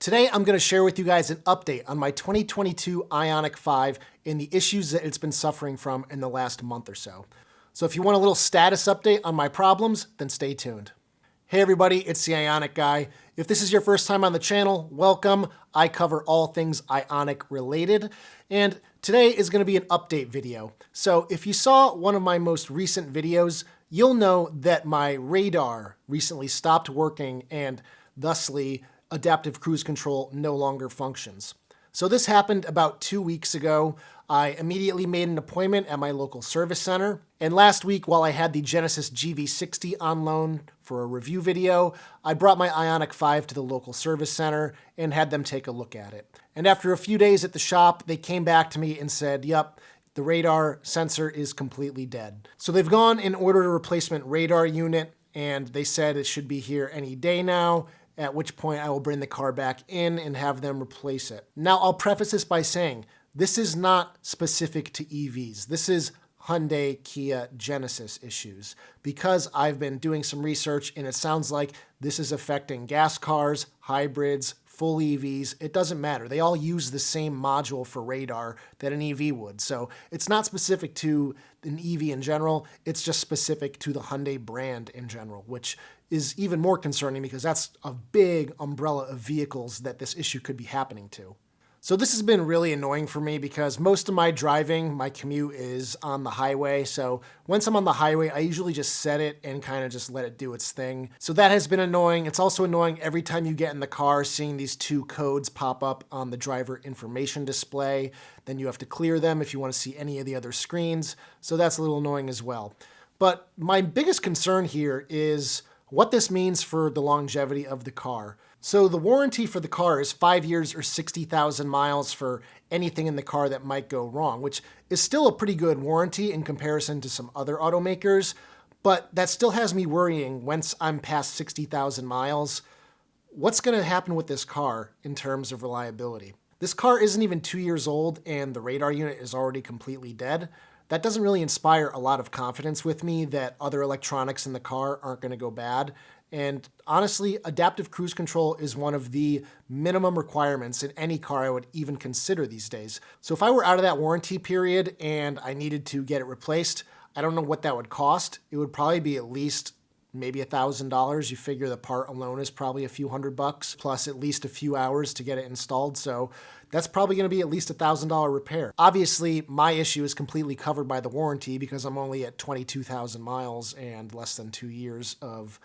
Today, I'm going to share with you guys an update on my 2022 Ioniq 5 and the issues that it's been suffering from in the last month or so. So if you want a little status update on my problems, then stay tuned. Hey everybody, it's the Ioniq guy. If this is your first time on the channel, welcome. I cover all things Ioniq related, and today is going to be an update video. So if you saw one of my most recent videos, you'll know that my radar recently stopped working and thusly adaptive cruise control no longer functions. So this happened about 2 weeks ago. I immediately made an appointment at my local service center. And last week, while I had the Genesis GV60 on loan for a review video, I brought my Ioniq 5 to the local service center and had them take a look at it. And after a few days at the shop, they came back to me and said, yep, the radar sensor is completely dead. So they've gone and ordered a replacement radar unit, and they said it should be here any day now, at which point I will bring the car back in and have them replace it. Now, I'll preface this by saying, this is not specific to EVs. This is Hyundai, Kia, Genesis issues, because I've been doing some research and it sounds like this is affecting gas cars, hybrids, full EVs. It doesn't matter. They all use the same module for radar that an EV would. So it's not specific to an EV in general. It's just specific to the Hyundai brand in general, which is even more concerning because that's a big umbrella of vehicles that this issue could be happening to. So this has been really annoying for me because most of my driving, my commute is on the highway. So once I'm on the highway, I usually just set it and kind of just let it do its thing. So that has been annoying. It's also annoying every time you get in the car seeing these two codes pop up on the driver information display. Then you have to clear them if you want to see any of the other screens. So that's a little annoying as well. But my biggest concern here is what this means for the longevity of the car. So the warranty for the car is 5 years or 60,000 miles for anything in the car that might go wrong, which is still a pretty good warranty in comparison to some other automakers, but that still has me worrying once I'm past 60,000 miles. What's going to happen with this car in terms of reliability? This car isn't even 2 years old and the radar unit is already completely dead. That doesn't really inspire a lot of confidence with me that other electronics in the car aren't going to go bad. And honestly, adaptive cruise control is one of the minimum requirements in any car I would even consider these days. So if I were out of that warranty period and I needed to get it replaced, I don't know what that would cost. It would probably be at least maybe $1,000. You figure the part alone is probably a few $100 plus at least a few hours to get it installed. So that's probably going to be at least $1,000 repair. Obviously, my issue is completely covered by the warranty because I'm only at 22,000 miles and less than 2 years of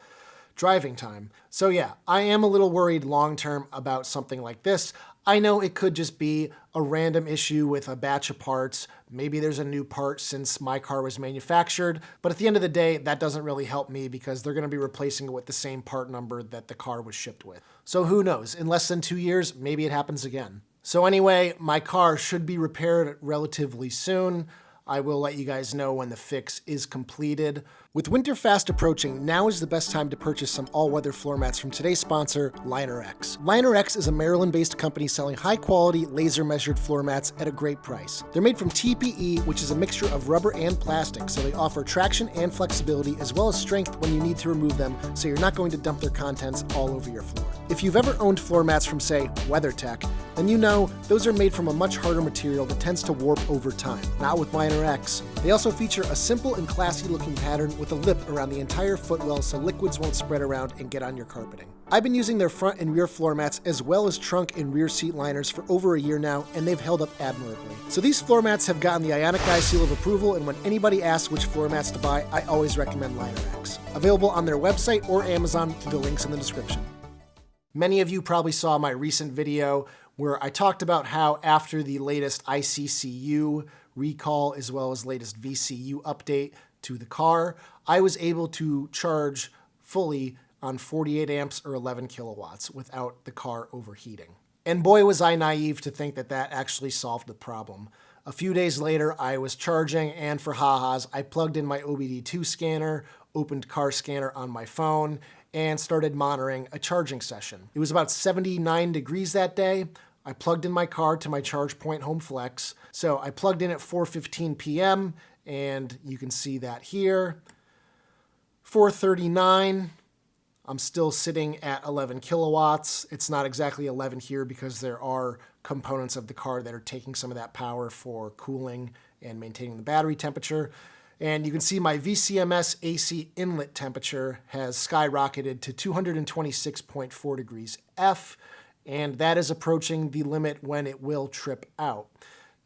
driving time. So yeah, I am a little worried long-term about something like this. I know it could just be a random issue with a batch of parts. Maybe there's a new part since my car was manufactured, but at the end of the day, that doesn't really help me because they're going to be replacing it with the same part number that the car was shipped with. So who knows? In less than 2 years, maybe it happens again. So anyway, my car should be repaired relatively soon. I will let you guys know when the fix is completed. With winter fast approaching, now is the best time to purchase some all-weather floor mats from today's sponsor, LinerX. LinerX is a Maryland-based company selling high-quality, laser-measured floor mats at a great price. They're made from TPE, which is a mixture of rubber and plastic, so they offer traction and flexibility as well as strength when you need to remove them, so you're not going to dump their contents all over your floor. If you've ever owned floor mats from, say, WeatherTech, then you know those are made from a much harder material that tends to warp over time. Not with LinerX. They also feature a simple and classy-looking pattern with a lip around the entire footwell so liquids won't spread around and get on your carpeting. I've been using their front and rear floor mats as well as trunk and rear seat liners for over a year now, and they've held up admirably. So these floor mats have gotten the Ioniq Guy seal of approval, and when anybody asks which floor mats to buy, I always recommend LinerX. Available on their website or Amazon through the links in the description. Many of you probably saw my recent video where I talked about how after the latest ICCU recall as well as latest VCU update to the car, I was able to charge fully on 48 amps or 11 kilowatts without the car overheating. And boy, was I naive to think that that actually solved the problem. A few days later, I was charging, and for ha-has, I plugged in my OBD2 scanner, opened Car Scanner on my phone, and started monitoring a charging session. It was about 79 degrees that day. I plugged in my car to my ChargePoint Home Flex. So I plugged in at 4:15 p.m. and you can see that here. 4:39, I'm still sitting at 11 kilowatts. It's not exactly 11 here because there are components of the car that are taking some of that power for cooling and maintaining the battery temperature. And you can see my VCMS AC inlet temperature has skyrocketed to 226.4 degrees F, and that is approaching the limit when it will trip out.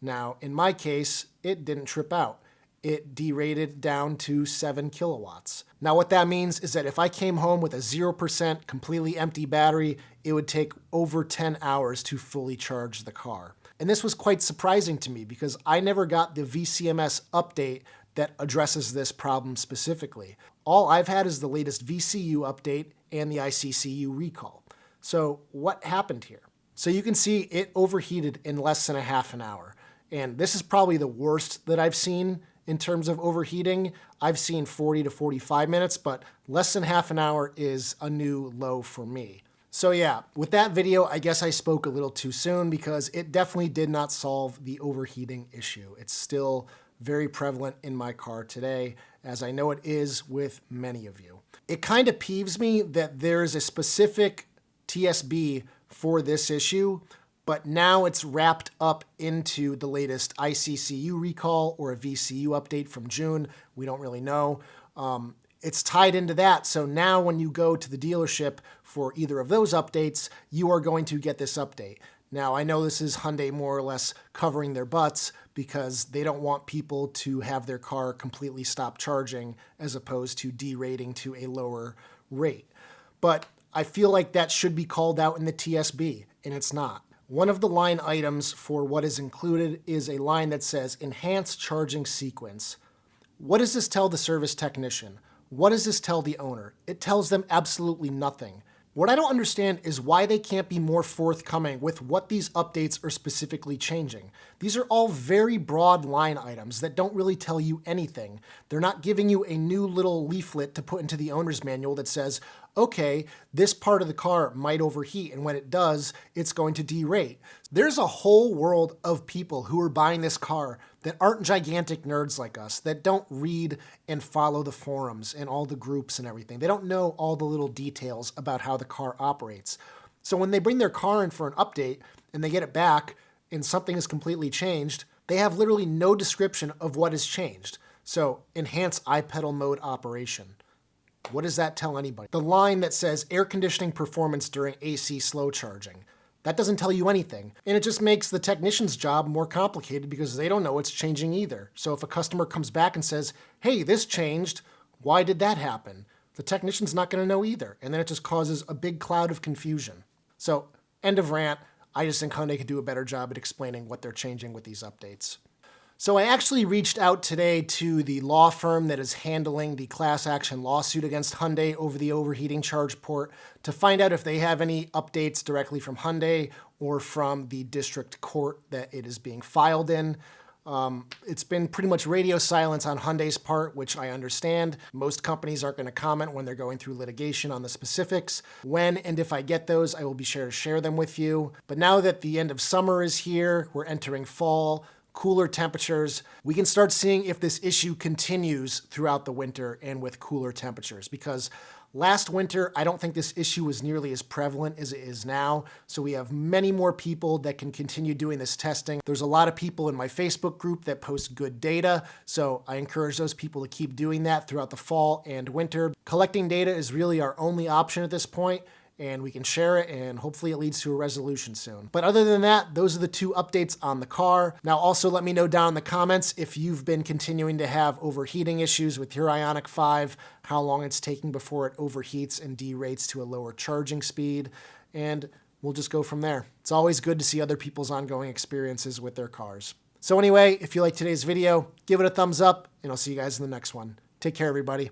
Now, in my case, it didn't trip out. It derated down to 7 kilowatts. Now, what that means is that if I came home with a 0% completely empty battery, it would take over 10 hours to fully charge the car. And this was quite surprising to me because I never got the VCMS update that addresses this problem specifically. All I've had is the latest VCU update and the ICCU recall. So what happened here? So you can see it overheated in less than a half an hour. And this is probably the worst that I've seen in terms of overheating. I've seen 40 to 45 minutes, but less than half an hour is a new low for me. So yeah, with that video, I guess I spoke a little too soon because it definitely did not solve the overheating issue. It's still very prevalent in my car today, as I know it is with many of you. It kind of peeves me that there's a specific TSB for this issue, but now it's wrapped up into the latest ICCU recall or a VCU update from June. We don't really know. It's tied into that, so now when you go to the dealership for either of those updates, you are going to get this update. Now, I know this is Hyundai more or less covering their butts because they don't want people to have their car completely stop charging as opposed to derating to a lower rate. But I feel like that should be called out in the TSB, and it's not. One of the line items for what is included is a line that says enhanced charging sequence. What does this tell the service technician? What does this tell the owner? It tells them absolutely nothing. What I don't understand is why they can't be more forthcoming with what these updates are specifically changing. These are all very broad line items that don't really tell you anything. They're not giving you a new little leaflet to put into the owner's manual that says, okay, this part of the car might overheat, and when it does, it's going to derate. There's a whole world of people who are buying this car that aren't gigantic nerds like us, that don't read and follow the forums and all the groups and everything. They don't know all the little details about how the car operates. So when they bring their car in for an update and they get it back and something is completely changed, they have literally no description of what has changed. So enhance iPedal mode operation. What does that tell anybody? The line that says air conditioning performance during AC slow charging. That doesn't tell you anything. And it just makes the technician's job more complicated because they don't know what's changing either. So if a customer comes back and says, hey, this changed, why did that happen? The technician's not going to know either. And then it just causes a big cloud of confusion. So end of rant. I just think Hyundai could do a better job at explaining what they're changing with these updates. So I actually reached out today to the law firm that is handling the class action lawsuit against Hyundai over the overheating charge port to find out if they have any updates directly from Hyundai or from the district court that it is being filed in. It's been pretty much radio silence on Hyundai's part, which I understand. Most companies aren't going to comment when they're going through litigation on the specifics. When and if I get those, I will be sure to share them with you. But now that the end of summer is here, we're entering fall, cooler temperatures, we can start seeing if this issue continues throughout the winter and with cooler temperatures. Because last winter, I don't think this issue was nearly as prevalent as it is now. So we have many more people that can continue doing this testing. There's a lot of people in my Facebook group that post good data. So I encourage those people to keep doing that throughout the fall and winter. Collecting data is really our only option at this point, and we can share it, and hopefully it leads to a resolution soon. But other than that, those are the two updates on the car. Now also let me know down in the comments if you've been continuing to have overheating issues with your Ioniq 5, how long it's taking before it overheats and derates to a lower charging speed, and we'll just go from there. It's always good to see other people's ongoing experiences with their cars. So anyway, if you like today's video, give it a thumbs up, and I'll see you guys in the next one. Take care, everybody.